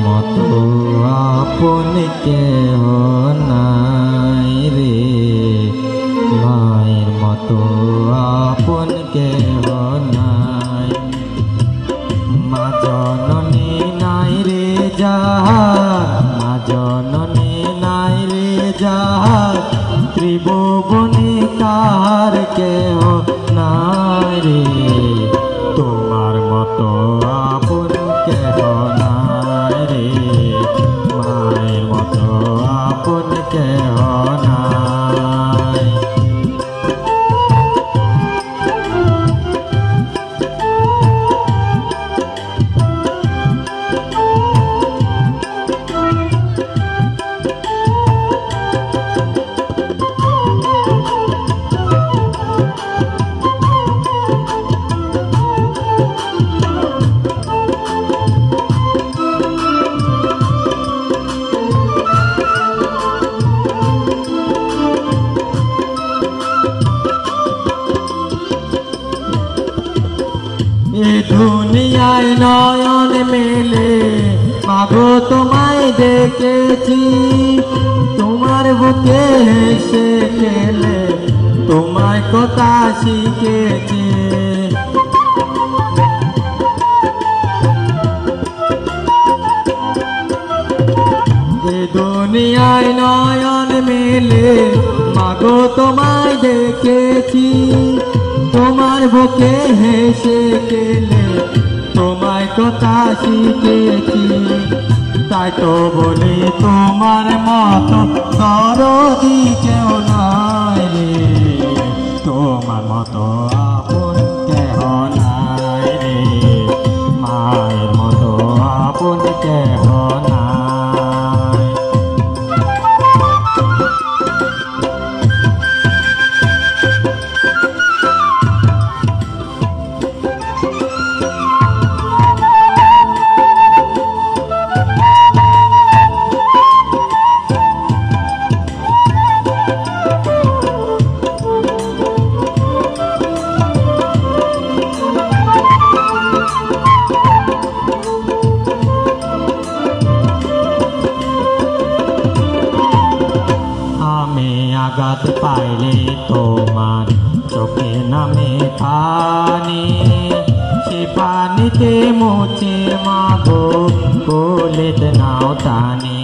মতো আপন কেহ নাই রে, মায়ের মতো আপন কেহ নাই। মা জননী নাই রে যাহার, মা জননী নাই রে যাহার, ত্রিভুবনে কাহার কেহ নাই রে, তোমার মতো আপন কেহ নাই রে, মায়ের মতো আপন কেহ নাই। এই দুনিয়ায় নয়ন মেলে মাগো তোমায় দেখেছি, তোমার বুকে হেসে খেলে তোমায় কথা শিখেছি। এই দুনিয়ায় নয়ন মেলে মাগো তোমায় দেখেছি, তোমার বুকে হেসে গেলে তোমায় কথা শিখেছি। তাই তো বলি তোমার মতো দরদি কেউ নাই রে, তোমার মতো আপন কেহ নাই রে, মায়ের মতো আপন কেহ নাই। আঘাত পাইলে তোমার চোখে নামে পানি, সে পানিতে মুছে মাগো কোলেতে নাও টানি।